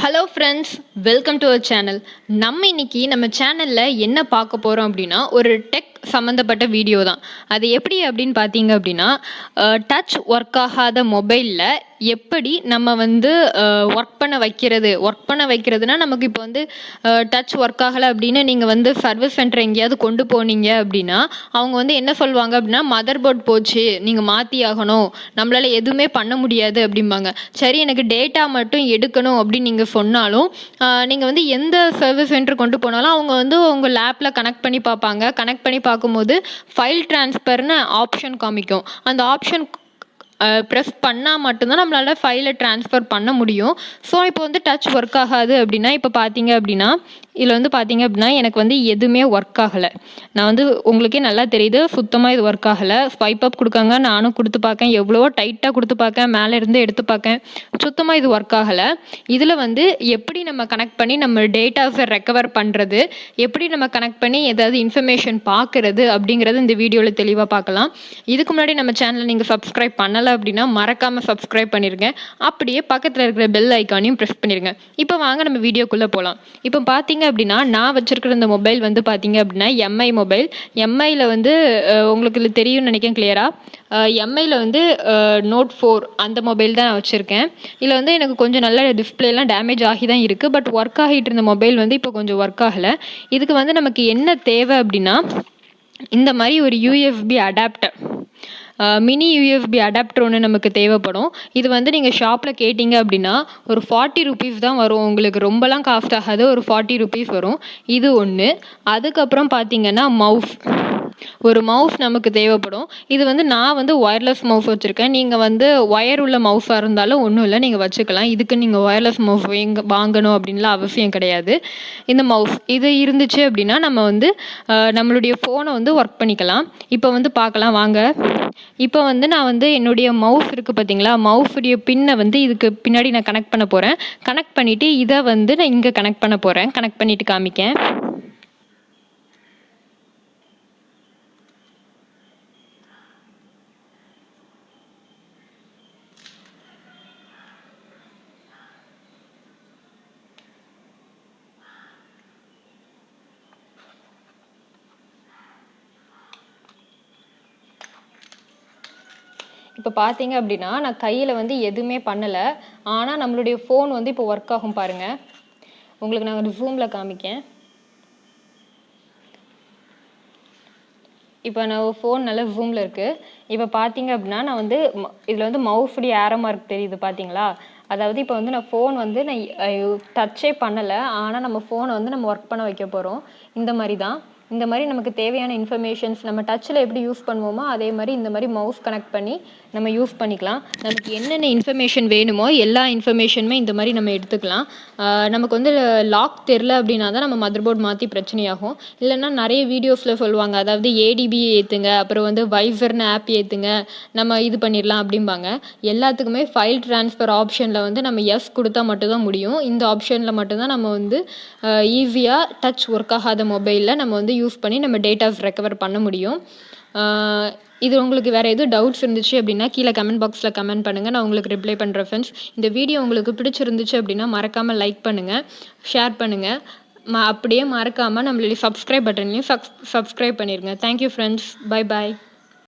Hello friends, welcome to our channel. இன்னைக்கு நம்ம சேனலில் என்ன பார்க்க போகிறோம் அப்படின்னா, ஒரு டெக் சம்மந்தப்பட்ட வீடியோ தான். அது எப்படி அப்படின்னு பார்த்தீங்க அப்படின்னா, டச் ஒர்க் ஆகாத மொபைலில் எப்படி நம்ம ஒர்க் பண்ண வைக்கிறதுனா, நமக்கு இப்போ டச் ஒர்க் ஆகலை அப்படின்னு நீங்கள் சர்வீஸ் சென்டர் எங்கேயாவது கொண்டு போனீங்க அப்படின்னா, அவங்க என்ன சொல்லுவாங்க அப்படின்னா, மதர் போர்ட் போச்சு, நீங்கள் மாற்றி ஆகணும், நம்மளால் எதுவுமே பண்ண முடியாது அப்படிம்பாங்க. சரி, எனக்கு டேட்டா மட்டும் எடுக்கணும் அப்படின்னு நீங்கள் சொன்னாலும், நீங்கள் எந்த சர்வீஸ் சென்டர் கொண்டு போனாலும் அவங்க உங்கள் லேப்பில் கனெக்ட் பண்ணி பார்ப்பாங்க. கனெக்ட் பண்ணி பார்க்கும்போது ஃபைல் ட்ரான்ஸ்ஃபர்னு ஆப்ஷன் காமிக்கும். அந்த ஆப்ஷன் ப்ரெஸ் பண்ணால் மட்டும்தான் நம்மளால் ஃபைலை ட்ரான்ஸ்ஃபர் பண்ண முடியும். ஸோ இப்போ டச் ஒர்க் ஆகாது அப்படின்னா, இப்போ பார்த்தீங்க அப்படின்னா இதில் பார்த்தீங்க அப்படின்னா எனக்கு எதுவுமே ஒர்க் ஆகலை. நான் உங்களுக்கே நல்லா தெரியுது, சுத்தமாக இது ஒர்க் ஆகலை. ஸ்வைப் அப் கொடுக்காங்க, நானும் கொடுத்து பார்க்கேன், எவ்வளவோ டைட்டாக கொடுத்து பார்க்கேன், மேலே இருந்து எடுத்து பார்க்கேன், சுத்தமாக இது ஒர்க் ஆகலை. இதில் எப்படி நம்ம கனெக்ட் பண்ணி நம்ம டேட்டாஸை ரெக்கவர் பண்ணுறது, எப்படி நம்ம கனெக்ட் பண்ணி ஏதாவது இன்ஃபர்மேஷன் பார்க்குறது அப்படிங்கிறது இந்த வீடியோவில் தெளிவாக பார்க்கலாம். இதுக்கு முன்னாடி நம்ம சேனலை நீங்கள் சப்ஸ்கிரைப் பண்ணலை அப்படின்னா மறக்காமல் சப்ஸ்கிரைப் பண்ணிடுங்க. அப்படியே பக்கத்தில் இருக்கிற பெல் ஐக்கானையும் ப்ரெஸ் பண்ணிடுங்க. இப்போ வாங்க நம்ம வீடியோக்குள்ளே போகலாம். இப்போ பார்த்தீங்க அப்படின்னா, நான் வச்சிருக்கிற இந்த மொபைல் பார்த்தீங்க அப்படின்னா எம்ஐ மொபைல். எம்ஐயில் உங்களுக்கு தெரியும்னு நினைக்கிறேன் கிளியராக. எம்ஐயில் நோட் 4 அந்த மொபைல் தான் நான் வச்சுருக்கேன். இதில் எனக்கு கொஞ்சம் நல்ல டிஸ்பிளேலாம் டேமேஜ் ஆகி தான் இருக்குது. பட் ஒர்க் ஆகிட்டு இருந்த மொபைல் இப்போ கொஞ்சம் ஒர்க் ஆகலை. இதுக்கு நமக்கு என்ன தேவை அப்படின்னா, இந்த மாதிரி ஒரு USB adapter, mini USB adapter ஒன்று நமக்கு தேவைப்படும். இது நீங்கள் ஷாப்பில் கேட்டிங்க அப்படின்னா ஒரு 40 ருபீஸ் தான் வரும். உங்களுக்கு ரொம்பலாம் காஸ்ட் ஆகாது, ஒரு 40 ருபீஸ் வரும். இது ஒன்று. அதுக்கப்புறம் பார்த்தீங்கன்னா ஒரு மவுஸ் நமக்கு தேவைப்படும். இது நான் ஒயர்லெஸ் மவுஸ் வச்சுருக்கேன். நீங்கள் ஒயர் உள்ள மவுஸாக இருந்தாலும் ஒன்றும் இல்லை, நீங்கள் வச்சுக்கலாம். இதுக்கு நீங்கள் ஒயர்லெஸ் மவுஸ் வாங்கணும் அப்படின்லாம் அவசியம் கிடையாது. இந்த மவுஸ் இது இருந்துச்சு அப்படின்னா நம்ம நம்மளுடைய ஃபோனை ஒர்க் பண்ணிக்கலாம். இப்போ பார்க்கலாம் வாங்க. இப்போ நான் என்னுடைய மவுஸ் இருக்குது பார்த்தீங்களா, மவுஸுடைய பின்னை இதுக்கு பின்னாடி நான் கனெக்ட் பண்ண போகிறேன். கனெக்ட் பண்ணிவிட்டு இதை நான் இங்கே கனெக்ட் பண்ண போகிறேன். கனெக்ட் பண்ணிவிட்டு காமிக்கேன். இப்போ பார்த்தீங்க அப்படின்னா நான் கையில் எதுவுமே பண்ணலை. ஆனால் நம்மளுடைய ஃபோன் இப்போ ஒர்க் ஆகும் பாருங்கள். உங்களுக்கு நான் ஒரு ஜூமில் காமிக்கேன். இப்போ நான் ஃபோன் நல்லா ஜூமில் இருக்குது. இப்போ பார்த்தீங்க அப்படின்னா நான் இதில் மவுஸுடைய ஏரோ மார்க் தெரியுது பார்த்தீங்களா. அதாவது இப்போ நான் ஃபோன் நான் டச்சே பண்ணலை. ஆனால் நம்ம ஃபோனை நம்ம ஒர்க் பண்ண வைக்க போகிறோம். இந்த மாதிரி தான். இந்த மாதிரி நமக்கு தேவையான இன்ஃபர்மேஷன்ஸ் நம்ம டச்சில் எப்படி யூஸ் பண்ணுவோமோ அதே மாதிரி இந்த மாதிரி மவுஸ் கனெக்ட் பண்ணி நம்ம யூஸ் பண்ணிக்கலாம். நமக்கு என்னென்ன இன்ஃபர்மேஷன் வேணுமோ எல்லா இன்ஃபர்மேஷனுமே இந்த மாதிரி நம்ம எடுத்துக்கலாம். நமக்கு லாக் தெரில அப்படின்னா தான் நம்ம மதர் போர்ட் மாற்றி பிரச்சனையாகும். இல்லைன்னா நிறைய வீடியோஸில் சொல்லுவாங்க, அதாவது ஏடிபி ஏற்றுங்க, அப்புறம் வைசர்னு ஆப் ஏற்றுங்க, நம்ம இது பண்ணிடலாம் அப்படிம்பாங்க. எல்லாத்துக்குமே ஃபைல் ட்ரான்ஸ்ஃபர் ஆப்ஷனில் நம்ம எஸ் கொடுத்தா மட்டும்தான் முடியும். இந்த ஆப்ஷனில் மட்டும்தான் நம்ம ஈஸியாக டச் ஒர்க் ஆகாத மொபைலில் நம்ம யூஸ் பண்ணி நம்ம டேட்டாஸ் ரெக்கவர் பண்ண முடியும். இது உங்களுக்கு வேறு எதுவும் டவுட்ஸ் இருந்துச்சு அப்படின்னா கீழே கமெண்ட் பாக்ஸில் கமெண்ட் பண்ணுங்கள், நான் உங்களுக்கு ரிப்ளை பண்ணுறேன் ஃப்ரெண்ட்ஸ். இந்த வீடியோ உங்களுக்கு பிடிச்சிருந்துச்சு அப்படின்னா மறக்காமல் லைக் பண்ணுங்கள், ஷேர் பண்ணுங்கள். அப்படியே மறக்காமல் நம்மளுடைய சப்ஸ்கிரைப் பட்டன்லையும் சப்ஸ்கிரைப் பண்ணிடுங்க. Thank you friends, bye bye.